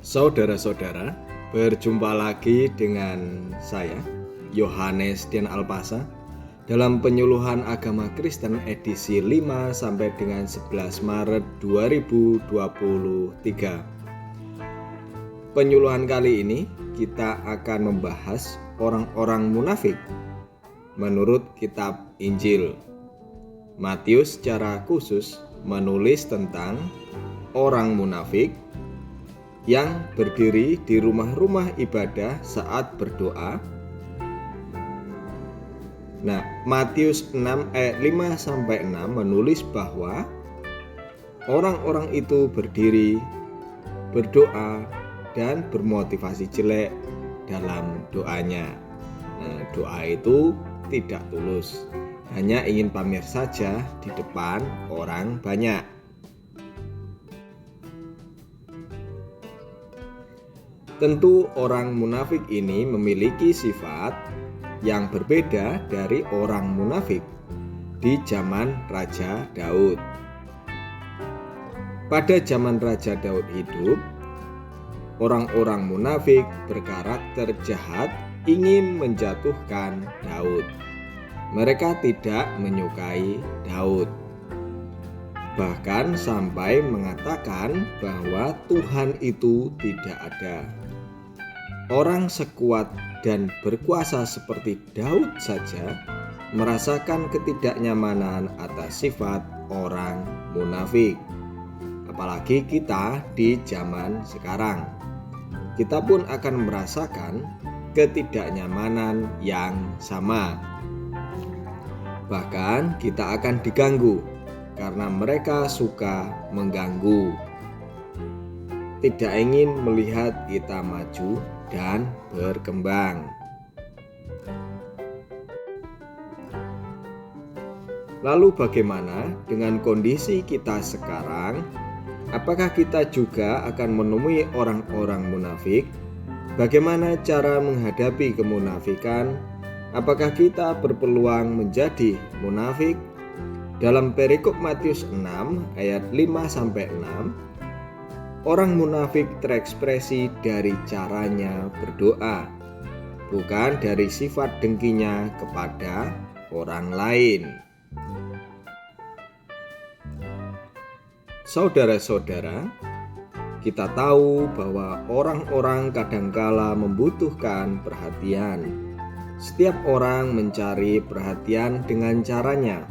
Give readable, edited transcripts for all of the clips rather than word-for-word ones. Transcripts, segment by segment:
Saudara-saudara, berjumpa lagi dengan saya, Yohanes Dian Alpasa, dalam penyuluhan agama Kristen edisi 5 sampai dengan 11 Maret 2023. Penyuluhan kali ini kita akan membahas orang-orang munafik menurut kitab Injil. Matius secara khusus menulis tentang orang munafik yang berdiri di rumah-rumah ibadah saat berdoa. Nah, Matius 6 ayat 5 sampai 6 menulis bahwa orang-orang itu berdiri, berdoa dan bermotivasi jelek dalam doanya. Nah, doa itu tidak tulus, hanya ingin pamer saja di depan orang banyak. Tentu orang munafik ini memiliki sifat yang berbeda dari orang munafik di zaman Raja Daud. Pada zaman Raja Daud hidup, orang-orang munafik berkarakter jahat ingin menjatuhkan Daud. Mereka tidak menyukai Daud. Bahkan sampai mengatakan bahwa Tuhan itu tidak ada. Orang sekuat dan berkuasa seperti Daud saja merasakan ketidaknyamanan atas sifat orang munafik. Apalagi kita di zaman sekarang. Kita pun akan merasakan ketidaknyamanan yang sama. Bahkan kita akan diganggu karena mereka suka mengganggu. Tidak ingin melihat kita maju dan berkembang. Lalu bagaimana dengan kondisi kita sekarang? Apakah kita juga akan menemui orang-orang munafik? Bagaimana cara menghadapi kemunafikan? Apakah kita berpeluang menjadi munafik? Dalam perikop Matius 6 ayat 5 sampai 6, orang munafik terekspresi dari caranya berdoa, bukan dari sifat dengkinya kepada orang lain. Saudara-saudara, kita tahu bahwa orang-orang kadangkala membutuhkan perhatian. Setiap orang mencari perhatian dengan caranya.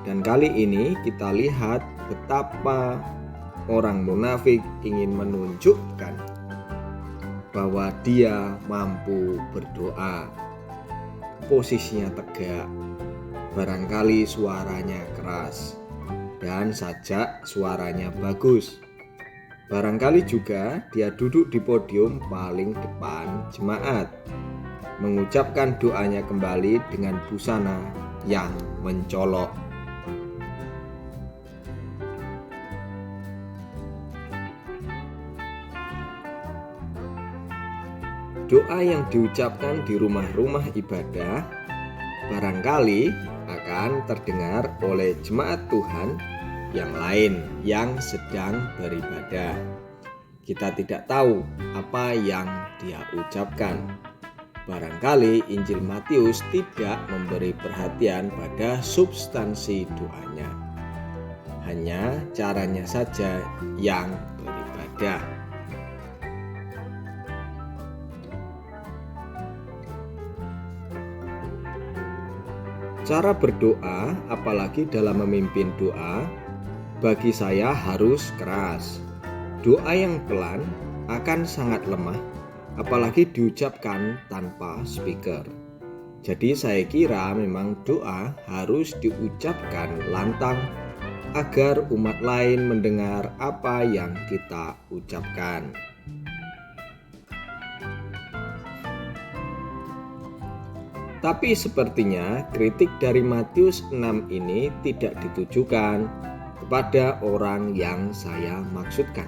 Dan kali ini kita lihat betapa orang munafik ingin menunjukkan bahwa dia mampu berdoa. Posisinya tegak, barangkali suaranya keras, dan sajak suaranya bagus. Barangkali juga dia duduk di podium paling depan jemaat, mengucapkan doanya kembali dengan busana yang mencolok. Doa yang diucapkan di rumah-rumah ibadah barangkali akan terdengar oleh jemaat Tuhan yang lain yang sedang beribadah. Kita tidak tahu apa yang dia ucapkan. Barangkali Injil Matius tidak memberi perhatian pada substansi doanya. Hanya caranya saja yang beribadah. Cara berdoa, apalagi dalam memimpin doa, bagi saya harus keras. Doa yang pelan akan sangat lemah, apalagi diucapkan tanpa speaker. Jadi saya kira memang doa harus diucapkan lantang agar umat lain mendengar apa yang kita ucapkan. Tapi sepertinya kritik dari Matius 6 ini tidak ditujukan kepada orang yang saya maksudkan.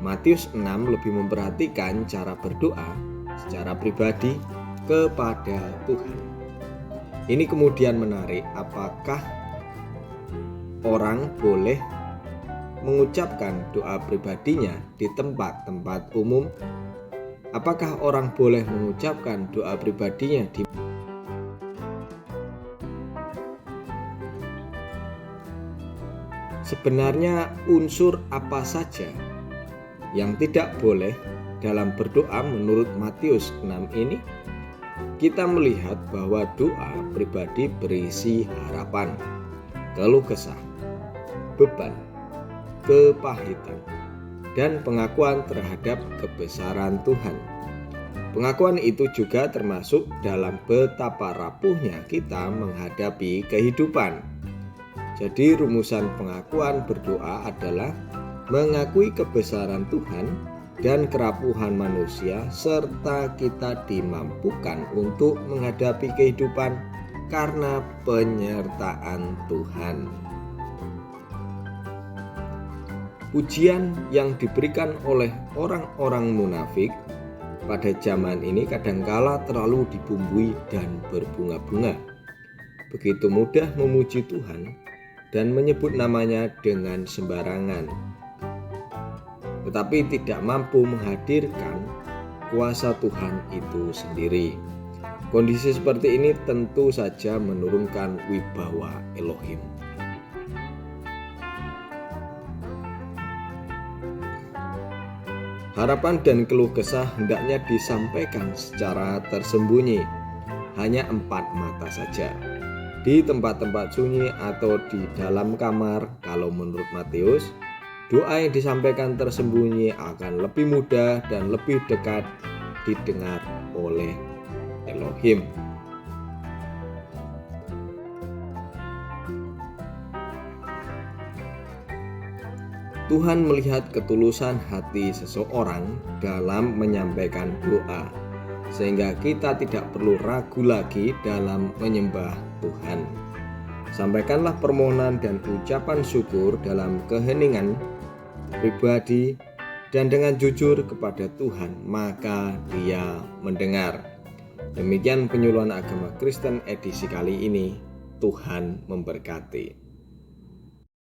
Matius 6 lebih memperhatikan cara berdoa secara pribadi kepada Tuhan. Ini kemudian menarik, apakah orang boleh mengucapkan doa pribadinya di tempat-tempat umum? Apakah orang boleh mengucapkan doa pribadinya di Sebenarnya unsur apa saja yang tidak boleh dalam berdoa menurut Matius 6 ini? Kita melihat bahwa doa pribadi berisi harapan, keluh kesah, beban, kepahitan, dan pengakuan terhadap kebesaran Tuhan. Pengakuan itu juga termasuk dalam betapa rapuhnya kita menghadapi kehidupan. Jadi rumusan pengakuan berdoa adalah mengakui kebesaran Tuhan dan kerapuhan manusia, serta kita dimampukan untuk menghadapi kehidupan karena penyertaan Tuhan. Pujian yang diberikan oleh orang-orang munafik pada zaman ini kadangkala terlalu dibumbui dan berbunga-bunga. Begitu mudah memuji Tuhan dan menyebut namanya dengan sembarangan, tetapi tidak mampu menghadirkan kuasa Tuhan itu sendiri. Kondisi seperti ini tentu saja menurunkan wibawa Elohim. Harapan dan keluh kesah hendaknya disampaikan secara tersembunyi, hanya 4 mata saja, di tempat-tempat sunyi atau di dalam kamar. Kalau menurut Matius, doa yang disampaikan tersembunyi akan lebih mudah dan lebih dekat didengar oleh Elohim. Tuhan melihat ketulusan hati seseorang dalam menyampaikan doa, sehingga kita tidak perlu ragu lagi dalam menyembah Tuhan. Sampaikanlah permohonan dan ucapan syukur dalam keheningan pribadi dan dengan jujur kepada Tuhan, maka Dia mendengar. Demikian penyuluhan agama Kristen edisi kali ini. Tuhan memberkati.